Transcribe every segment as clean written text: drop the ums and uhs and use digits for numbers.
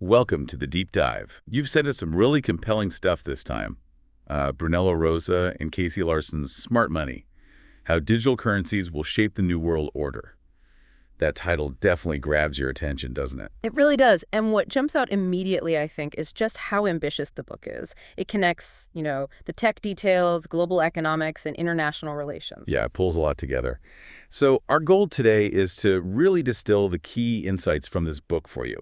Welcome to the Deep Dive. You've sent us some really compelling stuff this time. Brunello Rosa and Casey Larson's Smart Money, How Digital Currencies Will Shape the New World Order. That title definitely grabs your attention, doesn't it? It really does. And what jumps out immediately, I think, is just how ambitious the book is. It connects, the tech details, global economics, and international relations. Yeah, it pulls a lot together. So our goal today is to really distill the key insights from this book for you.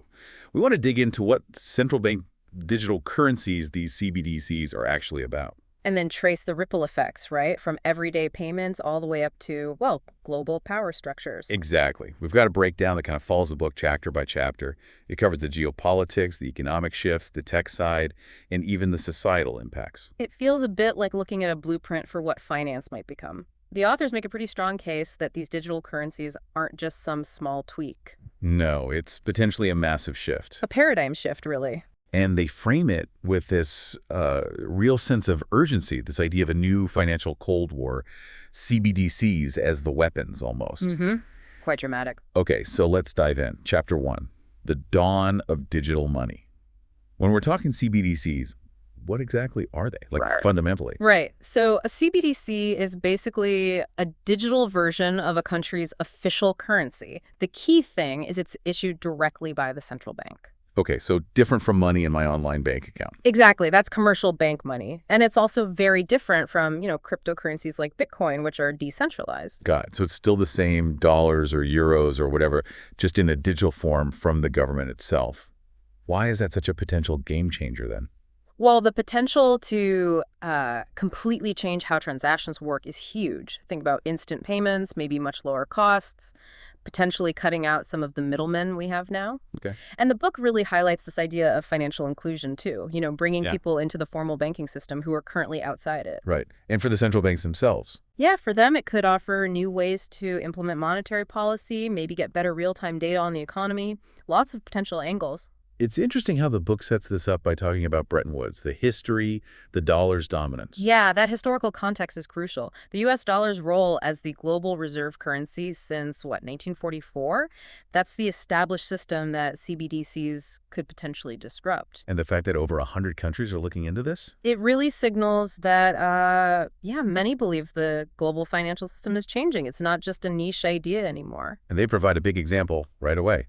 We want to dig into what central bank digital currencies, these CBDCs, are actually about. And then trace the ripple effects, right? From everyday payments all the way up to, well, global power structures. Exactly. We've got a breakdown that kind of follows the book chapter by chapter. It covers the geopolitics, the economic shifts, the tech side, and even the societal impacts. It feels a bit like looking at a blueprint for what finance might become. The authors make a pretty strong case that these digital currencies aren't just some small tweak. No, it's potentially a massive shift. A paradigm shift, really. And they frame it with this real sense of urgency, this idea of a new financial Cold War, CBDCs as the weapons almost. Quite dramatic. Okay, so let's dive in. Chapter 1, The Dawn of Digital Money. When we're talking CBDCs, what exactly are they, fundamentally? Right. So a CBDC is basically a digital version of a country's official currency. The key thing is it's issued directly by the central bank. Okay, so different from money in my online bank account. Exactly. That's commercial bank money. And it's also very different from, cryptocurrencies like Bitcoin, which are decentralized. Got it. So it's still the same dollars or euros or whatever, just in a digital form from the government itself. Why is that such a potential game changer then? Well, the potential to completely change how transactions work is huge. Think about instant payments, maybe much lower costs, potentially cutting out some of the middlemen we have now. Okay. And the book really highlights this idea of financial inclusion, too, bringing Yeah. people into the formal banking system who are currently outside it. Right. And for the central banks themselves. Yeah, for them, it could offer new ways to implement monetary policy, maybe get better real-time data on the economy. Lots of potential angles. It's interesting how the book sets this up by talking about Bretton Woods, the history, the dollar's dominance. Yeah, that historical context is crucial. The U.S. dollar's role as the global reserve currency since, 1944? That's the established system that CBDCs could potentially disrupt. And the fact that over 100 countries are looking into this? It really signals that, many believe the global financial system is changing. It's not just a niche idea anymore. And they provide a big example right away.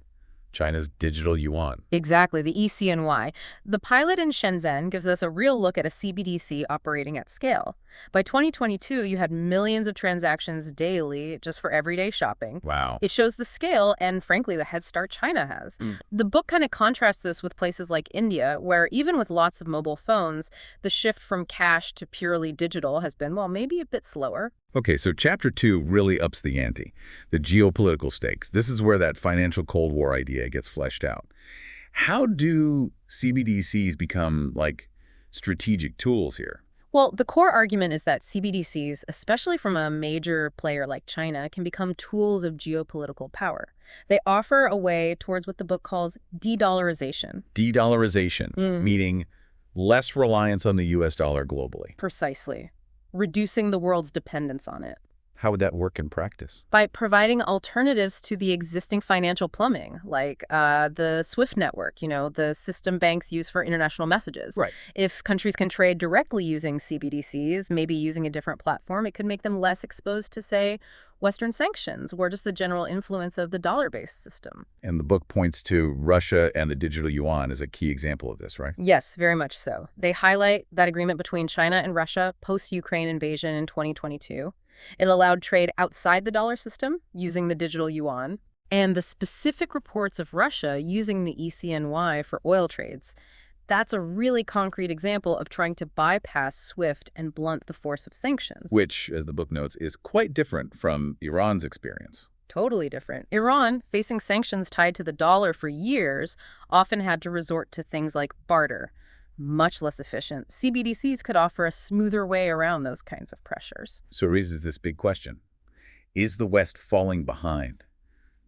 China's digital yuan. Exactly, the ECNY. The pilot in Shenzhen gives us a real look at a CBDC operating at scale. By 2022, you had millions of transactions daily just for everyday shopping. Wow. It shows the scale and, frankly, the head start China has. The book kind of contrasts this with places like India, where even with lots of mobile phones, the shift from cash to purely digital has been, maybe a bit slower. Okay, so Chapter 2 really ups the ante, the geopolitical stakes. This is where that financial Cold War idea gets fleshed out. How do CBDCs become, strategic tools here? Well, the core argument is that CBDCs, especially from a major player like China, can become tools of geopolitical power. They offer a way towards what the book calls de-dollarization. De-dollarization, meaning less reliance on the U.S. dollar globally. Precisely. Reducing the world's dependence on it. How would that work in practice? By providing alternatives to the existing financial plumbing, like the SWIFT network, the system banks use for international messages. Right. If countries can trade directly using CBDCs, maybe using a different platform, it could make them less exposed to, say, Western sanctions or just the general influence of the dollar-based system. And the book points to Russia and the digital yuan as a key example of this, right? Yes, very much so. They highlight that agreement between China and Russia post-Ukraine invasion in 2022. It allowed trade outside the dollar system using the digital yuan, and the specific reports of Russia using the ECNY for oil trades. That's a really concrete example of trying to bypass SWIFT and blunt the force of sanctions. Which, as the book notes, is quite different from Iran's experience. Totally different. Iran, facing sanctions tied to the dollar for years, often had to resort to things like barter. Much less efficient. CBDCs could offer a smoother way around those kinds of pressures. So it raises this big question. Is the West falling behind?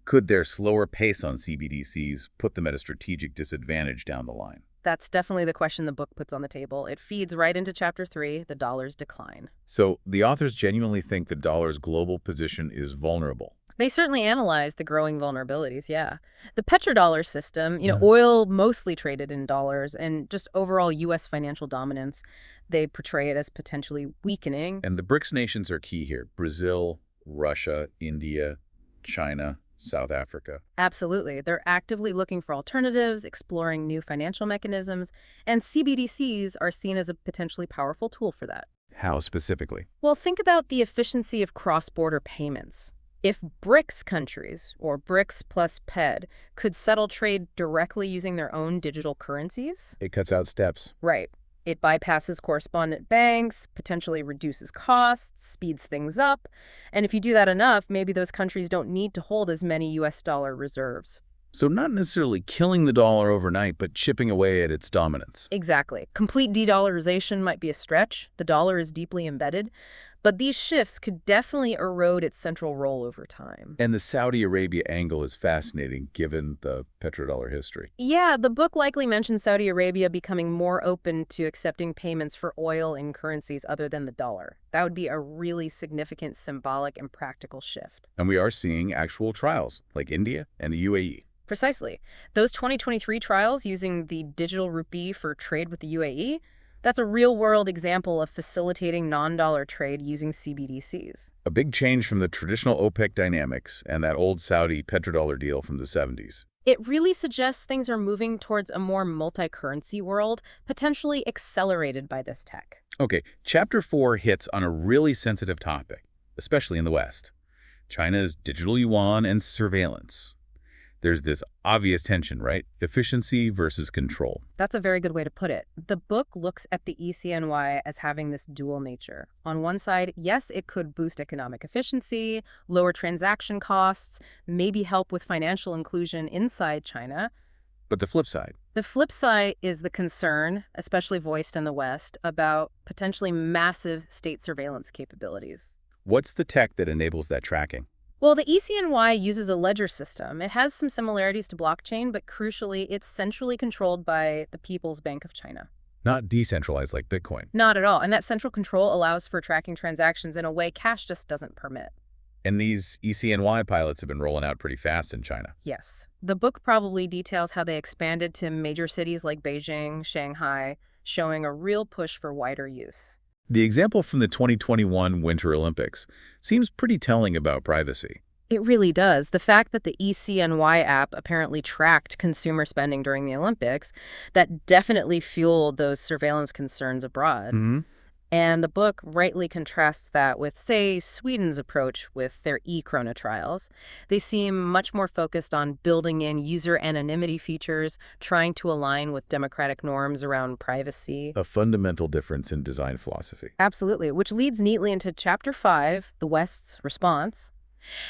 Could their slower pace on CBDCs put them at a strategic disadvantage down the line? That's definitely the question the book puts on the table. It feeds right into Chapter 3, the dollar's decline. So the authors genuinely think the dollar's global position is vulnerable. They certainly analyzed the growing vulnerabilities, yeah. The petrodollar system, oil mostly traded in dollars, and just overall U.S. financial dominance, they portray it as potentially weakening. And the BRICS nations are key here. Brazil, Russia, India, China, South Africa. Absolutely. They're actively looking for alternatives, exploring new financial mechanisms, and CBDCs are seen as a potentially powerful tool for that. How specifically? Well, think about the efficiency of cross-border payments. If BRICS countries, or BRICS plus PED, could settle trade directly using their own digital currencies, It cuts out steps. right, it bypasses correspondent banks, potentially reduces costs, speeds things up, and if you do that enough, maybe those countries don't need to hold as many US dollar reserves. So not necessarily killing the dollar overnight, but chipping away at its dominance. Exactly. Complete de-dollarization might be a stretch. The dollar is deeply embedded. But these shifts could definitely erode its central role over time. And the Saudi Arabia angle is fascinating, given the petrodollar history. Yeah, the book likely mentions Saudi Arabia becoming more open to accepting payments for oil in currencies other than the dollar. That would be a really significant symbolic and practical shift. And we are seeing actual trials, like India and the UAE. Precisely. Those 2023 trials using the digital rupee for trade with the UAE, that's a real-world example of facilitating non-dollar trade using CBDCs. A big change from the traditional OPEC dynamics and that old Saudi petrodollar deal from the 70s. It really suggests things are moving towards a more multi-currency world, potentially accelerated by this tech. Okay, Chapter 4 hits on a really sensitive topic, especially in the West. China's digital yuan and surveillance. There's this obvious tension, right? Efficiency versus control. That's a very good way to put it. The book looks at the ECNY as having this dual nature. On one side, yes, it could boost economic efficiency, lower transaction costs, maybe help with financial inclusion inside China. But the flip side. The flip side is the concern, especially voiced in the West, about potentially massive state surveillance capabilities. What's the tech that enables that tracking? Well, the ECNY uses a ledger system. It has some similarities to blockchain, but crucially, it's centrally controlled by the People's Bank of China. Not decentralized like Bitcoin. Not at all. And that central control allows for tracking transactions in a way cash just doesn't permit. And these ECNY pilots have been rolling out pretty fast in China. Yes. The book probably details how they expanded to major cities like Beijing, Shanghai, showing a real push for wider use. The example from the 2021 Winter Olympics seems pretty telling about privacy. It really does. The fact that the ECNY app apparently tracked consumer spending during the Olympics, that definitely fueled those surveillance concerns abroad. And the book rightly contrasts that with, say, Sweden's approach with their e-krona trials. They seem much more focused on building in user anonymity features, trying to align with democratic norms around privacy. A fundamental difference in design philosophy. Absolutely, which leads neatly into Chapter 5, the West's response.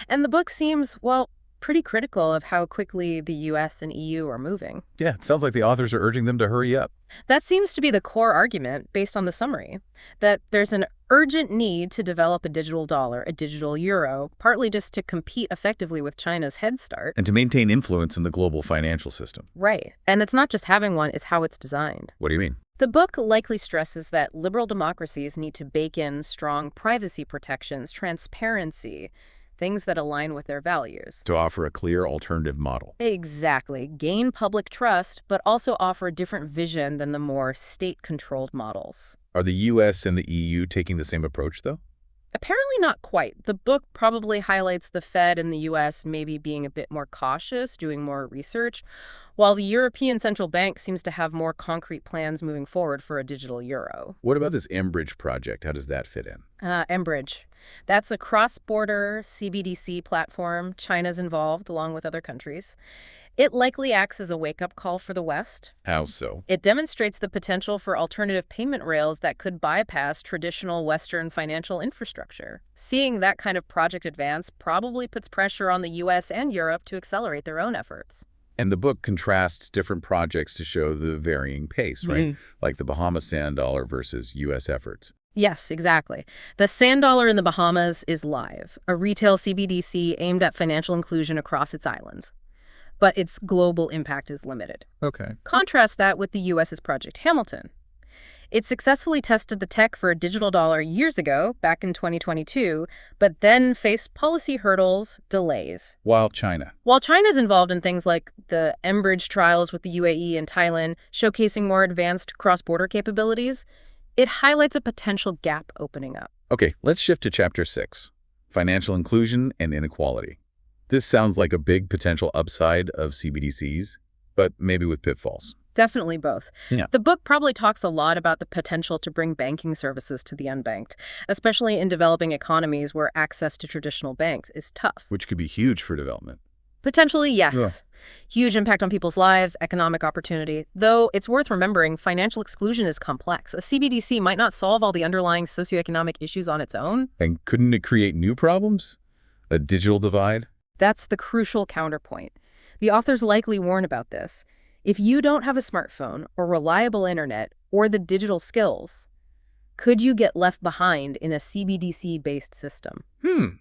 And the book seems, well, pretty critical of how quickly the US and EU are moving. Yeah, it sounds like the authors are urging them to hurry up. That seems to be the core argument based on the summary, that there's an urgent need to develop a digital dollar, a digital euro, partly just to compete effectively with China's head start. And to maintain influence in the global financial system. Right. And it's not just having one, it's how it's designed. What do you mean? The book likely stresses that liberal democracies need to bake in strong privacy protections, transparency, things that align with their values. To offer a clear alternative model. Exactly. Gain public trust, but also offer a different vision than the more state-controlled models. Are the US and the EU taking the same approach, though? Apparently not quite. The book probably highlights the Fed and the US maybe being a bit more cautious, doing more research, while the European Central Bank seems to have more concrete plans moving forward for a digital euro. What about this mBridge project? How does that fit in? mBridge. That's a cross-border CBDC platform. China's involved, along with other countries. It likely acts as a wake-up call for the West. How so? It demonstrates the potential for alternative payment rails that could bypass traditional Western financial infrastructure. Seeing that kind of project advance probably puts pressure on the US and Europe to accelerate their own efforts. And the book contrasts different projects to show the varying pace, right? Like the Bahamas Sand Dollar versus US efforts. Yes, exactly. The Sand Dollar in the Bahamas is live, a retail CBDC aimed at financial inclusion across its islands. But its global impact is limited. Okay. Contrast that with the US's Project Hamilton. It successfully tested the tech for a digital dollar years ago, back in 2022, but then faced policy hurdles, delays. While China. While China's involved in things like the Enbridge trials with the UAE and Thailand, showcasing more advanced cross-border capabilities, it highlights a potential gap opening up. Okay, let's shift to Chapter 6, Financial Inclusion and Inequality. This sounds like a big potential upside of CBDCs, but maybe with pitfalls. Definitely both. Yeah. The book probably talks a lot about the potential to bring banking services to the unbanked, especially in developing economies where access to traditional banks is tough. Which could be huge for development. Potentially, yes. Yeah. Huge impact on people's lives, economic opportunity. Though it's worth remembering, financial exclusion is complex. A CBDC might not solve all the underlying socioeconomic issues on its own. And couldn't it create new problems? A digital divide? That's the crucial counterpoint. The authors likely warn about this. If you don't have a smartphone or reliable internet or the digital skills, could you get left behind in a CBDC-based system?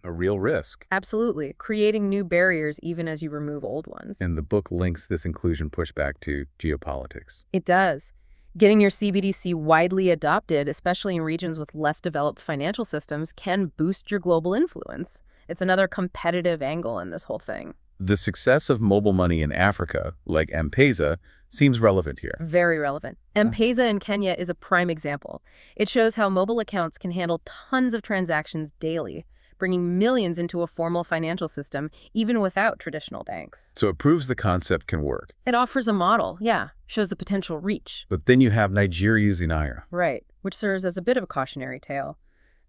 A real risk. Absolutely, creating new barriers even as you remove old ones. And the book links this inclusion pushback to geopolitics. It does. Getting your CBDC widely adopted, especially in regions with less developed financial systems, can boost your global influence. It's another competitive angle in this whole thing. The success of mobile money in Africa, like M-Pesa, seems relevant here. Very relevant. M-Pesa in Kenya is a prime example. It shows how mobile accounts can handle tons of transactions daily, bringing millions into a formal financial system, even without traditional banks. So it proves the concept can work. It offers a model, shows the potential reach. But then you have Nigeria using Naira. Right, which serves as a bit of a cautionary tale.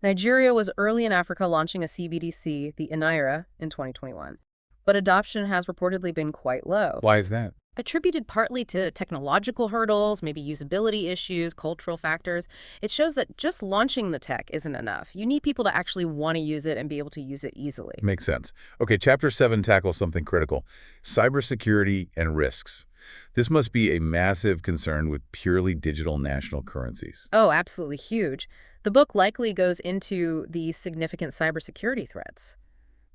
Nigeria was early in Africa launching a CBDC, the Naira, in 2021. But adoption has reportedly been quite low. Why is that? Attributed partly to technological hurdles, maybe usability issues, cultural factors, it shows that just launching the tech isn't enough. You need people to actually want to use it and be able to use it easily. Makes sense. Okay, Chapter 7 tackles something critical: cybersecurity and risks. This must be a massive concern with purely digital national currencies. Oh, absolutely huge. The book likely goes into the significant cybersecurity threats.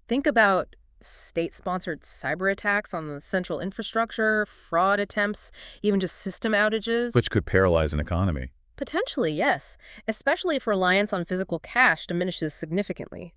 Think about state-sponsored cyber attacks on the central infrastructure, fraud attempts, even just system outages. Which could paralyze an economy. Potentially, yes, especially if reliance on physical cash diminishes significantly.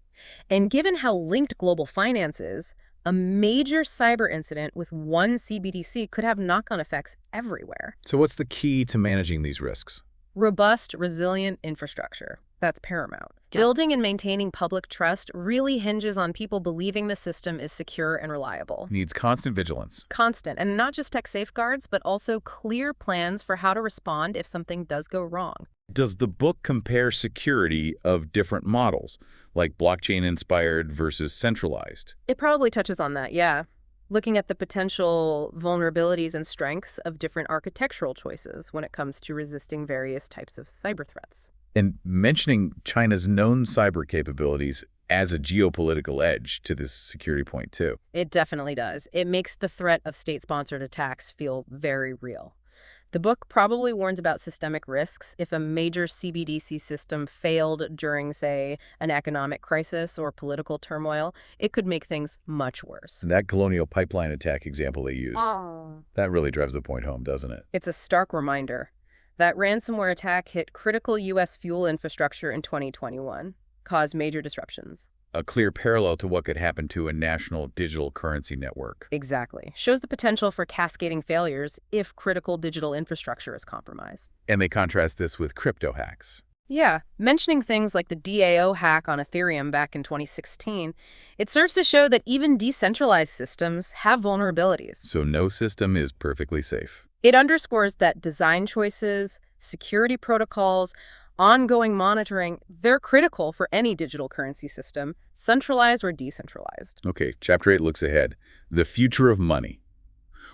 And given how linked global finance is, a major cyber incident with one CBDC could have knock-on effects everywhere. So what's the key to managing these risks? Robust, resilient infrastructure. That's paramount. Building and maintaining public trust really hinges on people believing the system is secure and reliable. Needs constant vigilance. Constant, and not just tech safeguards, but also clear plans for how to respond if something does go wrong. Does the book compare security of different models, like blockchain-inspired versus centralized? It probably touches on that, yeah. Looking at the potential vulnerabilities and strengths of different architectural choices when it comes to resisting various types of cyber threats. And mentioning China's known cyber capabilities as a geopolitical edge to this security point, too. It definitely does. It makes the threat of state-sponsored attacks feel very real. The book probably warns about systemic risks. If a major CBDC system failed during, say, an economic crisis or political turmoil, it could make things much worse. And that Colonial Pipeline attack example they use, that really drives the point home, doesn't it? It's a stark reminder. That ransomware attack hit critical U.S. fuel infrastructure in 2021, caused major disruptions. A clear parallel to what could happen to a national digital currency network. Exactly. Shows the potential for cascading failures if critical digital infrastructure is compromised. And they contrast this with crypto hacks. Yeah, mentioning things like the DAO hack on Ethereum back in 2016, it serves to show that even decentralized systems have vulnerabilities. So no system is perfectly safe. It underscores that design choices, security protocols, ongoing monitoring, they're critical for any digital currency system, centralized or decentralized. Okay, Chapter 8 looks ahead. The future of money.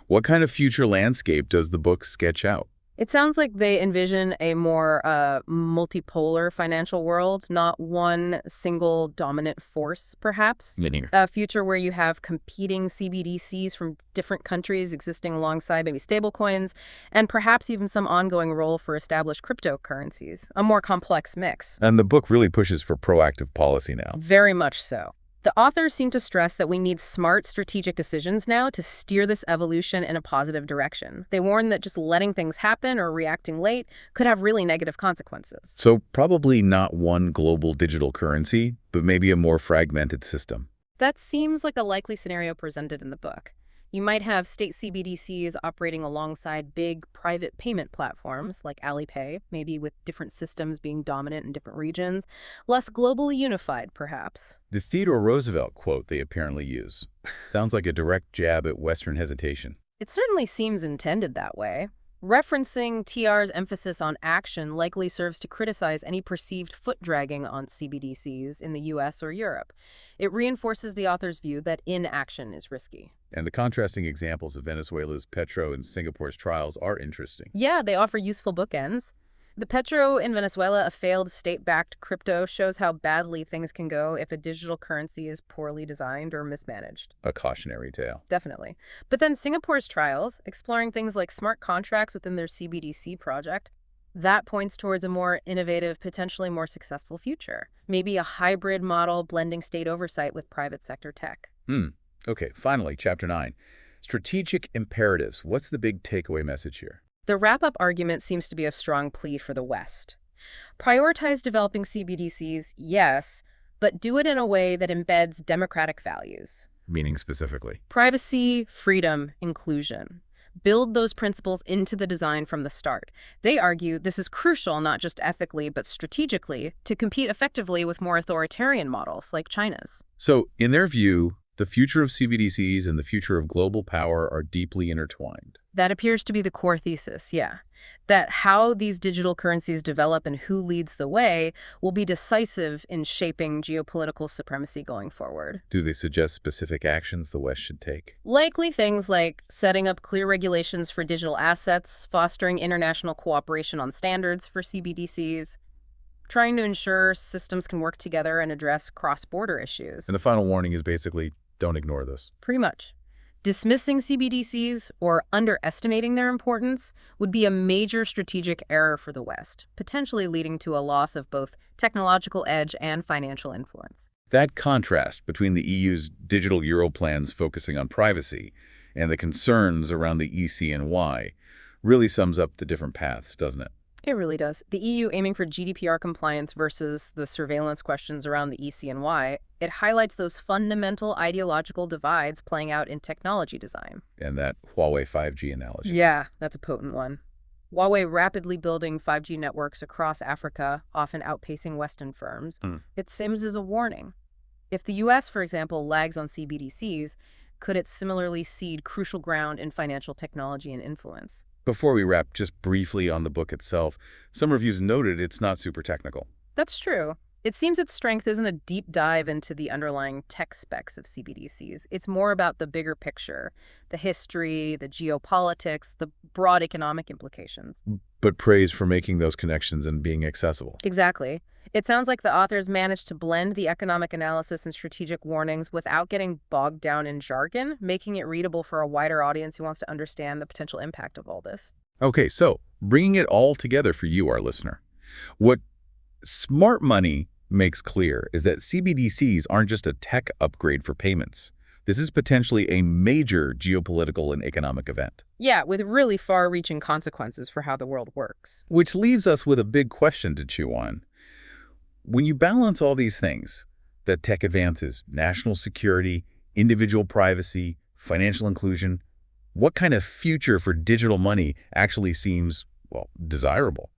What kind of future landscape does the book sketch out? It sounds like they envision a more multipolar financial world, not one single dominant force, perhaps. Linear. A future where you have competing CBDCs from different countries existing alongside maybe stablecoins, and perhaps even some ongoing role for established cryptocurrencies, a more complex mix. And the book really pushes for proactive policy now. Very much so. The authors seem to stress that we need smart, strategic decisions now to steer this evolution in a positive direction. They warn that just letting things happen or reacting late could have really negative consequences. So probably not one global digital currency, but maybe a more fragmented system. That seems like a likely scenario presented in the book. You might have state CBDCs operating alongside big private payment platforms like Alipay, maybe with different systems being dominant in different regions, less globally unified, perhaps. The Theodore Roosevelt quote they apparently use sounds like a direct jab at Western hesitation. It certainly seems intended that way. Referencing TR's emphasis on action likely serves to criticize any perceived foot-dragging on CBDCs in the US or Europe. It reinforces the author's view that inaction is risky. And the contrasting examples of Venezuela's Petro and Singapore's trials are interesting. Yeah, they offer useful bookends. The Petro in Venezuela, a failed state-backed crypto, shows how badly things can go if a digital currency is poorly designed or mismanaged. A cautionary tale. Definitely. But then Singapore's trials, exploring things like smart contracts within their CBDC project, that points towards a more innovative, potentially more successful future. Maybe a hybrid model blending state oversight with private sector tech. Okay, finally, Chapter 9. Strategic imperatives. What's the big takeaway message here? The wrap-up argument seems to be a strong plea for the West. Prioritize developing CBDCs, yes, but do it in a way that embeds democratic values. Meaning specifically? Privacy, freedom, inclusion. Build those principles into the design from the start. They argue this is crucial not just ethically but strategically to compete effectively with more authoritarian models like China's. So, in their view, the future of CBDCs and the future of global power are deeply intertwined. That appears to be the core thesis, yeah. That how these digital currencies develop and who leads the way will be decisive in shaping geopolitical supremacy going forward. Do they suggest specific actions the West should take? Likely things like setting up clear regulations for digital assets, fostering international cooperation on standards for CBDCs, trying to ensure systems can work together and address cross-border issues. And the final warning is basically, don't ignore this. Pretty much. Dismissing CBDCs or underestimating their importance would be a major strategic error for the West, potentially leading to a loss of both technological edge and financial influence. That contrast between the EU's digital euro plans focusing on privacy and the concerns around the ECNY really sums up the different paths, doesn't it? It really does. The EU aiming for GDPR compliance versus the surveillance questions around the ECNY, it highlights those fundamental ideological divides playing out in technology design. And that Huawei 5G analogy. Yeah, that's a potent one. Huawei rapidly building 5G networks across Africa, often outpacing Western firms. It seems as a warning. If the U.S., for example, lags on CBDCs, could it similarly cede crucial ground in financial technology and influence? Before we wrap, just briefly on the book itself, some reviews noted it's not super technical. That's true. It seems its strength isn't a deep dive into the underlying tech specs of CBDCs. It's more about the bigger picture, the history, the geopolitics, the broad economic implications. But praise for making those connections and being accessible. Exactly. It sounds like the authors managed to blend the economic analysis and strategic warnings without getting bogged down in jargon, making it readable for a wider audience who wants to understand the potential impact of all this. Okay, so bringing it all together for you, our listener. What Smart Money makes clear is that CBDCs aren't just a tech upgrade for payments. This is potentially a major geopolitical and economic event. Yeah, with really far-reaching consequences for how the world works. Which leaves us with a big question to chew on. When you balance all these things, that tech advances, national security, individual privacy, financial inclusion, what kind of future for digital money actually seems, well, desirable?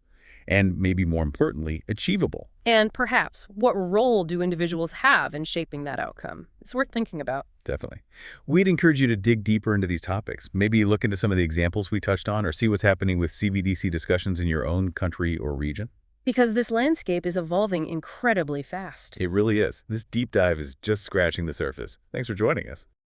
And maybe more importantly, achievable? And perhaps, what role do individuals have in shaping that outcome? It's worth thinking about. Definitely. We'd encourage you to dig deeper into these topics. Maybe look into some of the examples we touched on or see what's happening with CBDC discussions in your own country or region. Because this landscape is evolving incredibly fast. It really is. This deep dive is just scratching the surface. Thanks for joining us.